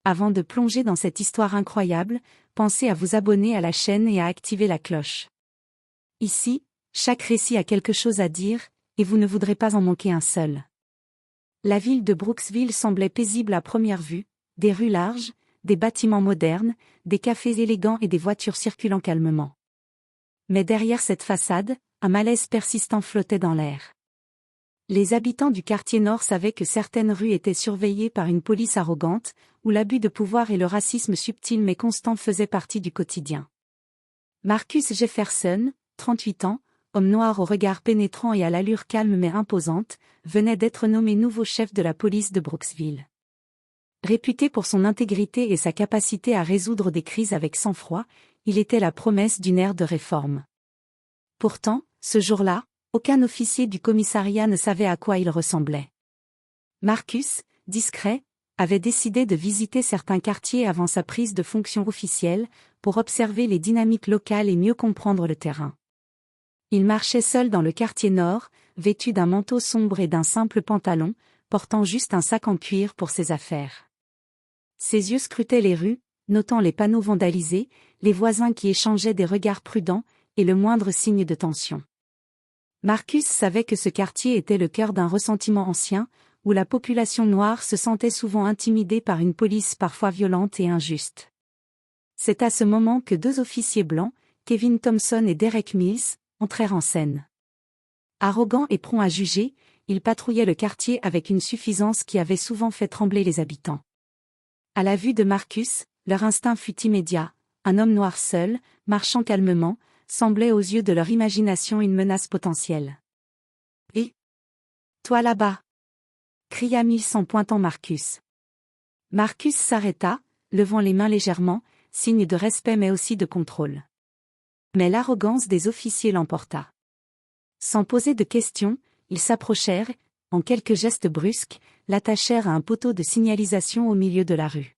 Avant de plonger dans cette histoire incroyable, pensez à vous abonner à la chaîne et à activer la cloche. Ici, chaque récit a quelque chose à dire, et vous ne voudrez pas en manquer un seul. La ville de Brooksville semblait paisible à première vue, des rues larges, des bâtiments modernes, des cafés élégants et des voitures circulant calmement. Mais derrière cette façade, un malaise persistant flottait dans l'air. Les habitants du quartier nord savaient que certaines rues étaient surveillées par une police arrogante, où l'abus de pouvoir et le racisme subtil mais constant faisaient partie du quotidien. Marcus Jefferson, 38 ans, homme noir au regard pénétrant et à l'allure calme mais imposante, venait d'être nommé nouveau chef de la police de Brooksville. Réputé pour son intégrité et sa capacité à résoudre des crises avec sang-froid, il était la promesse d'une ère de réforme. Pourtant, ce jour-là, aucun officier du commissariat ne savait à quoi il ressemblait. Marcus, discret, avait décidé de visiter certains quartiers avant sa prise de fonction officielle, pour observer les dynamiques locales et mieux comprendre le terrain. Il marchait seul dans le quartier nord, vêtu d'un manteau sombre et d'un simple pantalon, portant juste un sac en cuir pour ses affaires. Ses yeux scrutaient les rues, notant les panneaux vandalisés, les voisins qui échangeaient des regards prudents, et le moindre signe de tension. Marcus savait que ce quartier était le cœur d'un ressentiment ancien, où la population noire se sentait souvent intimidée par une police parfois violente et injuste. C'est à ce moment que deux officiers blancs, Kevin Thompson et Derek Mills, entrèrent en scène. Arrogants et prompts à juger, ils patrouillaient le quartier avec une suffisance qui avait souvent fait trembler les habitants. À la vue de Marcus, leur instinct fut immédiat. Un homme noir seul, marchant calmement, semblait aux yeux de leur imagination une menace potentielle. « Et toi là-bas » cria Mills en pointant Marcus. Marcus s'arrêta, levant les mains légèrement, signe de respect mais aussi de contrôle. Mais l'arrogance des officiers l'emporta. Sans poser de questions, ils s'approchèrent, en quelques gestes brusques, l'attachèrent à un poteau de signalisation au milieu de la rue.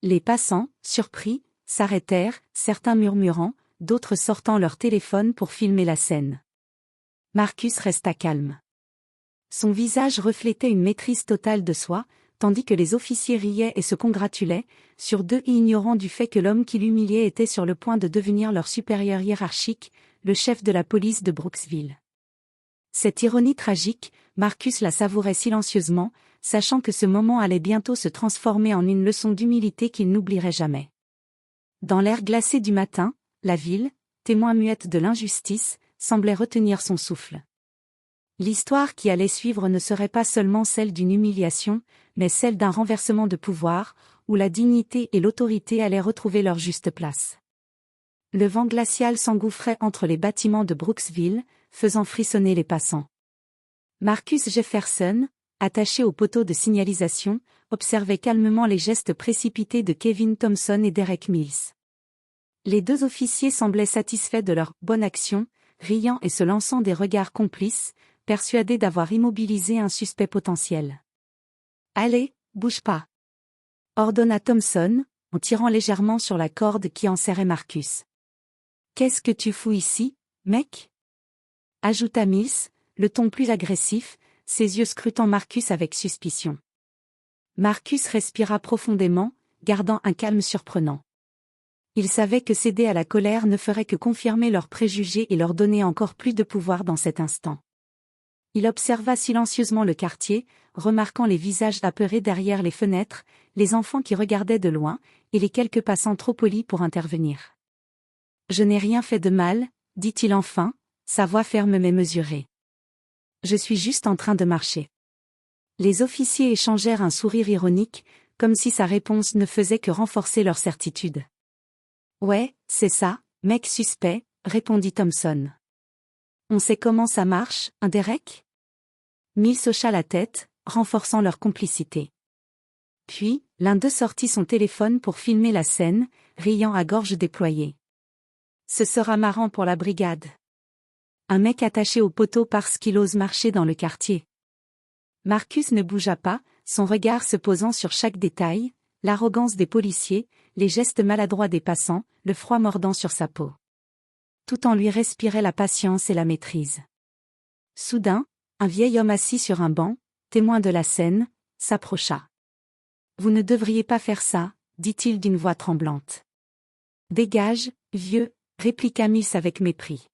Les passants, surpris, s'arrêtèrent, certains murmurant, d'autres sortant leur téléphone pour filmer la scène. Marcus resta calme. Son visage reflétait une maîtrise totale de soi, tandis que les officiers riaient et se congratulaient, sur d'eux ignorant du fait que l'homme qui l'humiliait était sur le point de devenir leur supérieur hiérarchique, le chef de la police de Brooksville. Cette ironie tragique, Marcus la savourait silencieusement, sachant que ce moment allait bientôt se transformer en une leçon d'humilité qu'il n'oublierait jamais. Dans l'air glacé du matin, la ville, témoin muette de l'injustice, semblait retenir son souffle. L'histoire qui allait suivre ne serait pas seulement celle d'une humiliation, mais celle d'un renversement de pouvoir, où la dignité et l'autorité allaient retrouver leur juste place. Le vent glacial s'engouffrait entre les bâtiments de Brooksville, faisant frissonner les passants. Marcus Jefferson, attaché au poteau de signalisation, observait calmement les gestes précipités de Kevin Thompson et Derek Mills. Les deux officiers semblaient satisfaits de leur « bonne action », riant et se lançant des regards complices, persuadés d'avoir immobilisé un suspect potentiel. « Allez, bouge pas !» ordonna Thompson, en tirant légèrement sur la corde qui enserrait Marcus. « Qu'est-ce que tu fous ici, mec ?» ajouta Mills, le ton plus agressif, ses yeux scrutant Marcus avec suspicion. Marcus respira profondément, gardant un calme surprenant. Il savait que céder à la colère ne ferait que confirmer leurs préjugés et leur donner encore plus de pouvoir dans cet instant. Il observa silencieusement le quartier, remarquant les visages apeurés derrière les fenêtres, les enfants qui regardaient de loin, et les quelques passants trop polis pour intervenir. « Je n'ai rien fait de mal, » dit-il enfin, sa voix ferme mais mesurée. « Je suis juste en train de marcher. » Les officiers échangèrent un sourire ironique, comme si sa réponse ne faisait que renforcer leur certitude. « Ouais, c'est ça, mec suspect, » répondit Thompson. « On sait comment ça marche, un Derek ?» Mills hocha la tête, renforçant leur complicité. Puis, l'un d'eux sortit son téléphone pour filmer la scène, riant à gorge déployée. « Ce sera marrant pour la brigade. Un mec attaché au poteau parce qu'il ose marcher dans le quartier. » Marcus ne bougea pas, son regard se posant sur chaque détail, l'arrogance des policiers, les gestes maladroits des passants, le froid mordant sur sa peau. Tout en lui respirait la patience et la maîtrise. Soudain, un vieil homme assis sur un banc, témoin de la scène, s'approcha. « Vous ne devriez pas faire ça, dit-il d'une voix tremblante. Dégage, vieux, répliqua Mills avec mépris.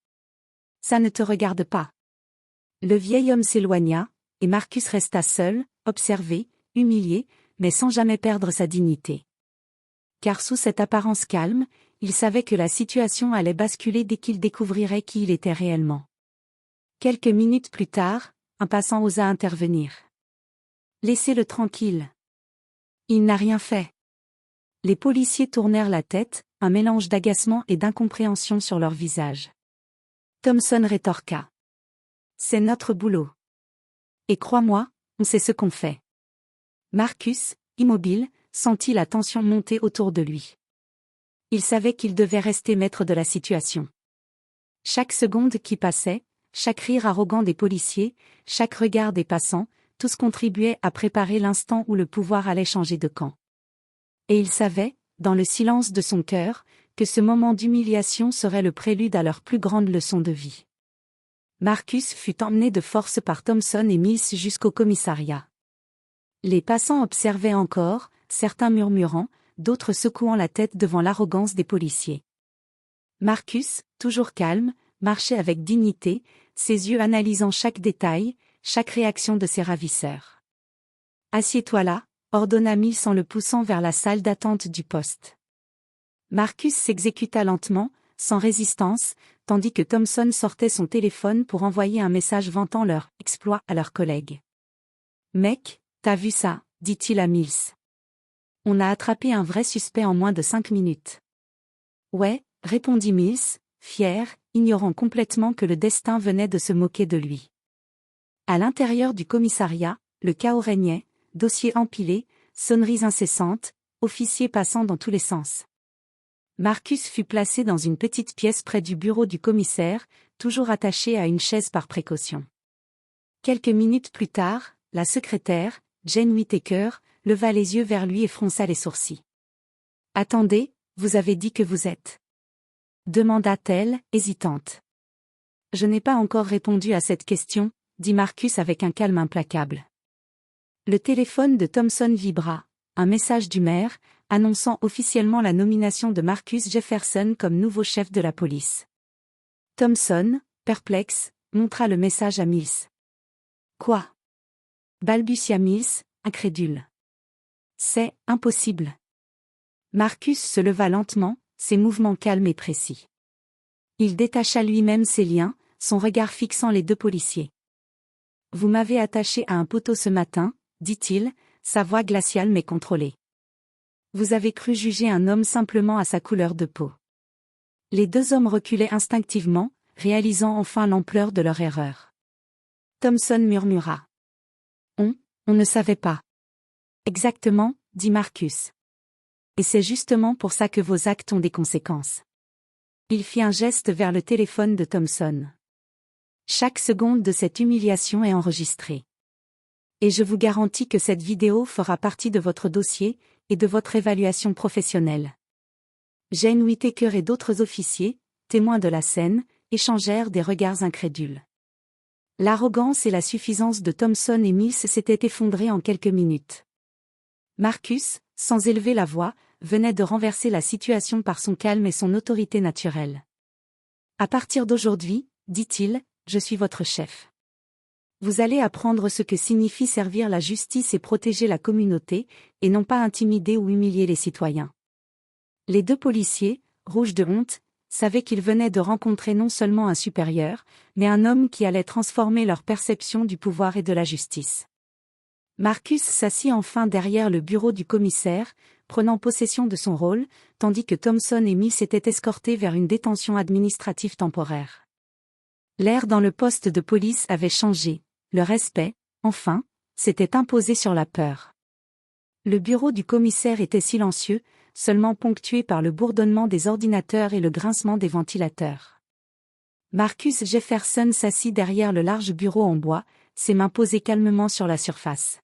Ça ne te regarde pas. Le vieil homme s'éloigna, et Marcus resta seul, observé, humilié, mais sans jamais perdre sa dignité. Car sous cette apparence calme, il savait que la situation allait basculer dès qu'il découvrirait qui il était réellement. Quelques minutes plus tard, un passant osa intervenir. Laissez-le tranquille. Il n'a rien fait. Les policiers tournèrent la tête, un mélange d'agacement et d'incompréhension sur leur visage. Thompson rétorqua. C'est notre boulot. Et crois-moi, on sait ce qu'on fait. Marcus, immobile, sentit la tension monter autour de lui. Il savait qu'il devait rester maître de la situation. Chaque seconde qui passait, chaque rire arrogant des policiers, chaque regard des passants, tous contribuaient à préparer l'instant où le pouvoir allait changer de camp. Et il savait, dans le silence de son cœur, que ce moment d'humiliation serait le prélude à leur plus grande leçon de vie. Marcus fut emmené de force par Thompson et Mills jusqu'au commissariat. Les passants observaient encore, certains murmurant, d'autres secouant la tête devant l'arrogance des policiers. Marcus, toujours calme, marchait avec dignité, ses yeux analysant chaque détail, chaque réaction de ses ravisseurs. « Assieds-toi là », ordonna Mills en le poussant vers la salle d'attente du poste. Marcus s'exécuta lentement, sans résistance, tandis que Thompson sortait son téléphone pour envoyer un message vantant leur exploit à leurs collègues. « Mec, t'as vu ça ?» dit-il à Mills. « On a attrapé un vrai suspect en moins de 5 minutes. »« Ouais », répondit Mills, fier, ignorant complètement que le destin venait de se moquer de lui. À l'intérieur du commissariat, le chaos régnait, dossiers empilés, sonneries incessantes, officiers passant dans tous les sens. Marcus fut placé dans une petite pièce près du bureau du commissaire, toujours attaché à une chaise par précaution. Quelques minutes plus tard, la secrétaire, Jane Whittaker, leva les yeux vers lui et fronça les sourcils. « Attendez, vous avez dit que vous êtes ? » demanda-t-elle, hésitante. « Je n'ai pas encore répondu à cette question, » dit Marcus avec un calme implacable. Le téléphone de Thompson vibra, un message du maire, annonçant officiellement la nomination de Marcus Jefferson comme nouveau chef de la police. Thompson, perplexe, montra le message à Mills. « Quoi ?» balbutia Mills, incrédule. « C'est impossible. » Marcus se leva lentement, ses mouvements calmes et précis. Il détacha lui-même ses liens, son regard fixant les deux policiers. « Vous m'avez attaché à un poteau ce matin, » dit-il, sa voix glaciale mais contrôlée. « Vous avez cru juger un homme simplement à sa couleur de peau. » Les deux hommes reculaient instinctivement, réalisant enfin l'ampleur de leur erreur. Thompson murmura. « On ne savait pas. » « Exactement, » dit Marcus. « Et c'est justement pour ça que vos actes ont des conséquences. » Il fit un geste vers le téléphone de Thompson. « Chaque seconde de cette humiliation est enregistrée. Et je vous garantis que cette vidéo fera partie de votre dossier et de votre évaluation professionnelle. » Jane Whittaker et d'autres officiers, témoins de la scène, échangèrent des regards incrédules. L'arrogance et la suffisance de Thompson et Mills s'étaient effondrées en quelques minutes. Marcus, sans élever la voix, venait de renverser la situation par son calme et son autorité naturelle. « À partir d'aujourd'hui, dit-il, je suis votre chef. Vous allez apprendre ce que signifie servir la justice et protéger la communauté, et non pas intimider ou humilier les citoyens. » Les deux policiers, rouges de honte, savaient qu'ils venaient de rencontrer non seulement un supérieur, mais un homme qui allait transformer leur perception du pouvoir et de la justice. Marcus s'assit enfin derrière le bureau du commissaire, prenant possession de son rôle, tandis que Thompson et Mills étaient escortés vers une détention administrative temporaire. L'air dans le poste de police avait changé, le respect, enfin, s'était imposé sur la peur. Le bureau du commissaire était silencieux, seulement ponctué par le bourdonnement des ordinateurs et le grincement des ventilateurs. Marcus Jefferson s'assit derrière le large bureau en bois, ses mains posées calmement sur la surface.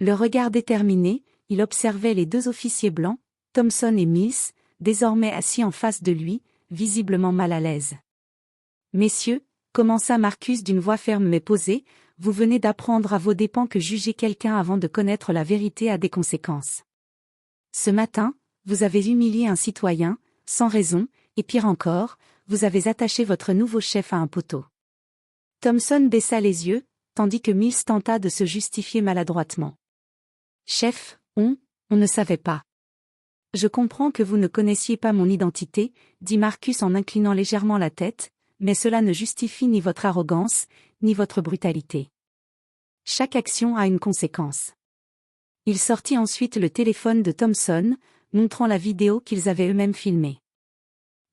Le regard déterminé, il observait les deux officiers blancs, Thompson et Mills, désormais assis en face de lui, visiblement mal à l'aise. « Messieurs », commença Marcus d'une voix ferme mais posée, vous venez d'apprendre à vos dépens que juger quelqu'un avant de connaître la vérité a des conséquences. Ce matin, vous avez humilié un citoyen, sans raison, et pire encore, vous avez attaché votre nouveau chef à un poteau. Thompson baissa les yeux, tandis que Mills tenta de se justifier maladroitement. Chef, on ne savait pas. Je comprends que vous ne connaissiez pas mon identité, dit Marcus en inclinant légèrement la tête, mais cela ne justifie ni votre arrogance, ni votre brutalité. Chaque action a une conséquence. Il sortit ensuite le téléphone de Thompson, montrant la vidéo qu'ils avaient eux-mêmes filmée.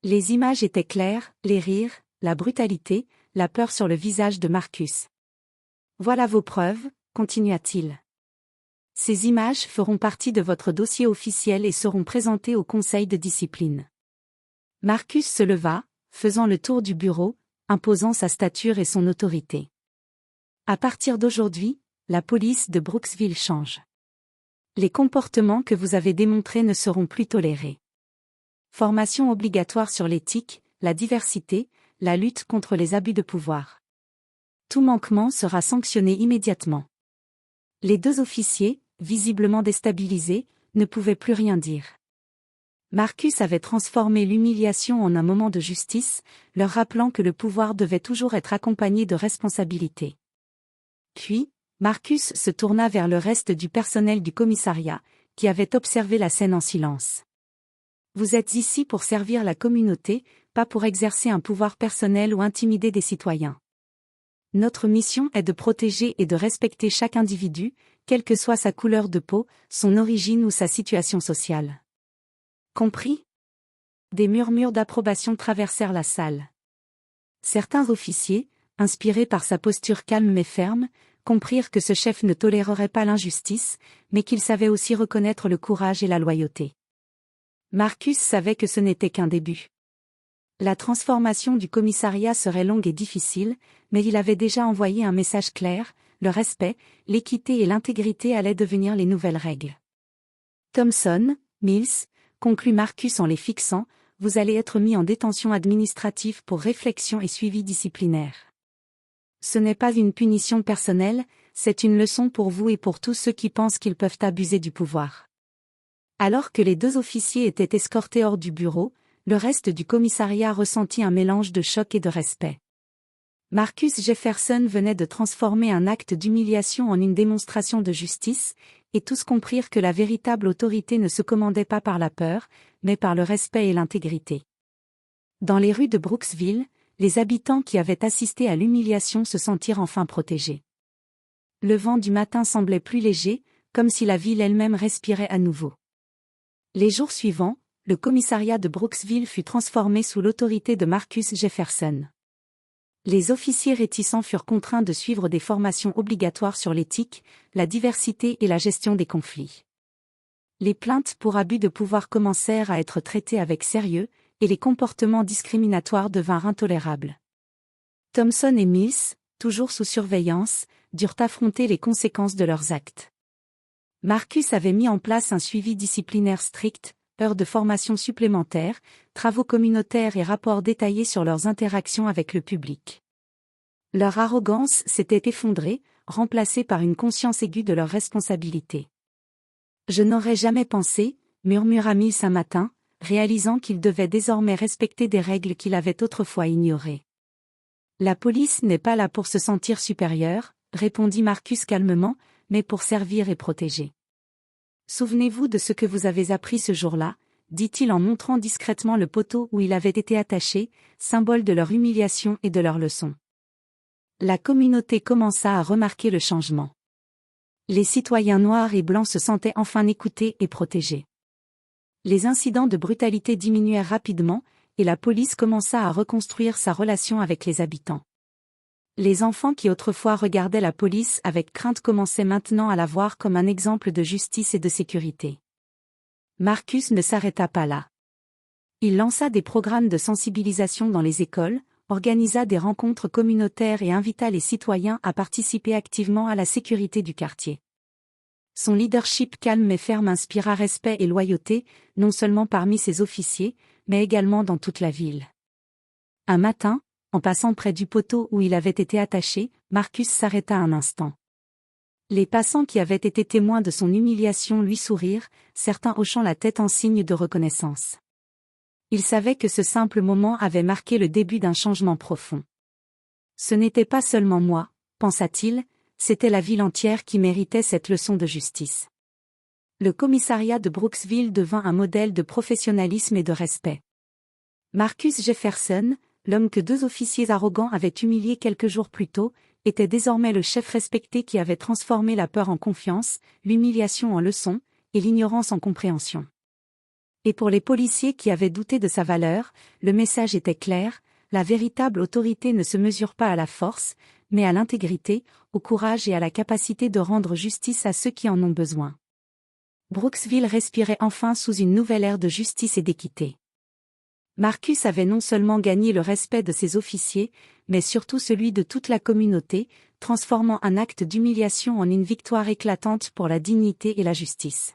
Les images étaient claires, les rires, la brutalité, la peur sur le visage de Marcus. Voilà vos preuves, continua-t-il. Ces images feront partie de votre dossier officiel et seront présentées au conseil de discipline. Marcus se leva, faisant le tour du bureau, imposant sa stature et son autorité. À partir d'aujourd'hui, la police de Brooksville change. Les comportements que vous avez démontrés ne seront plus tolérés. Formation obligatoire sur l'éthique, la diversité, la lutte contre les abus de pouvoir. Tout manquement sera sanctionné immédiatement. Les deux officiers, visiblement déstabilisés, ne pouvaient plus rien dire. Marcus avait transformé l'humiliation en un moment de justice, leur rappelant que le pouvoir devait toujours être accompagné de responsabilité. Puis, Marcus se tourna vers le reste du personnel du commissariat, qui avait observé la scène en silence. Vous êtes ici pour servir la communauté, pas pour exercer un pouvoir personnel ou intimider des citoyens. Notre mission est de protéger et de respecter chaque individu, quelle que soit sa couleur de peau, son origine ou sa situation sociale. Compris ? Des murmures d'approbation traversèrent la salle. Certains officiers, inspirés par sa posture calme mais ferme, comprirent que ce chef ne tolérerait pas l'injustice, mais qu'il savait aussi reconnaître le courage et la loyauté. Marcus savait que ce n'était qu'un début. La transformation du commissariat serait longue et difficile, mais il avait déjà envoyé un message clair, le respect, l'équité et l'intégrité allaient devenir les nouvelles règles. Thompson, Mills, conclut Marcus en les fixant, vous allez être mis en détention administrative pour réflexion et suivi disciplinaire. Ce n'est pas une punition personnelle, c'est une leçon pour vous et pour tous ceux qui pensent qu'ils peuvent abuser du pouvoir. Alors que les deux officiers étaient escortés hors du bureau, le reste du commissariat ressentit un mélange de choc et de respect. Marcus Jefferson venait de transformer un acte d'humiliation en une démonstration de justice, et tous comprirent que la véritable autorité ne se commandait pas par la peur, mais par le respect et l'intégrité. Dans les rues de Brooksville, les habitants qui avaient assisté à l'humiliation se sentirent enfin protégés. Le vent du matin semblait plus léger, comme si la ville elle-même respirait à nouveau. Les jours suivants, le commissariat de Brooksville fut transformé sous l'autorité de Marcus Jefferson. Les officiers réticents furent contraints de suivre des formations obligatoires sur l'éthique, la diversité et la gestion des conflits. Les plaintes pour abus de pouvoir commencèrent à être traitées avec sérieux, et les comportements discriminatoires devinrent intolérables. Thompson et Mills, toujours sous surveillance, durent affronter les conséquences de leurs actes. Marcus avait mis en place un suivi disciplinaire strict, heures de formation supplémentaires, travaux communautaires et rapports détaillés sur leurs interactions avec le public. Leur arrogance s'était effondrée, remplacée par une conscience aiguë de leurs responsabilités. Je n'aurais jamais pensé, murmura Mills un matin, réalisant qu'il devait désormais respecter des règles qu'il avait autrefois ignorées. La police n'est pas là pour se sentir supérieure, répondit Marcus calmement, mais pour servir et protéger. Souvenez-vous de ce que vous avez appris ce jour-là, dit-il en montrant discrètement le poteau où il avait été attaché, symbole de leur humiliation et de leur leçon. La communauté commença à remarquer le changement. Les citoyens noirs et blancs se sentaient enfin écoutés et protégés. Les incidents de brutalité diminuèrent rapidement, et la police commença à reconstruire sa relation avec les habitants. Les enfants qui autrefois regardaient la police avec crainte commençaient maintenant à la voir comme un exemple de justice et de sécurité. Marcus ne s'arrêta pas là. Il lança des programmes de sensibilisation dans les écoles, organisa des rencontres communautaires et invita les citoyens à participer activement à la sécurité du quartier. Son leadership calme et ferme inspira respect et loyauté, non seulement parmi ses officiers, mais également dans toute la ville. Un matin, En passant près du poteau où il avait été attaché, Marcus s'arrêta un instant. Les passants qui avaient été témoins de son humiliation lui sourirent, certains hochant la tête en signe de reconnaissance. Il savait que ce simple moment avait marqué le début d'un changement profond. Ce n'était pas seulement moi, pensa-t-il, c'était la ville entière qui méritait cette leçon de justice. Le commissariat de Brooksville devint un modèle de professionnalisme et de respect. Marcus Jefferson, l'homme que deux officiers arrogants avaient humilié quelques jours plus tôt, était désormais le chef respecté qui avait transformé la peur en confiance, l'humiliation en leçon, et l'ignorance en compréhension. Et pour les policiers qui avaient douté de sa valeur, le message était clair, la véritable autorité ne se mesure pas à la force, mais à l'intégrité, au courage et à la capacité de rendre justice à ceux qui en ont besoin. Brooksville respirait enfin sous une nouvelle ère de justice et d'équité. Marcus avait non seulement gagné le respect de ses officiers, mais surtout celui de toute la communauté, transformant un acte d'humiliation en une victoire éclatante pour la dignité et la justice.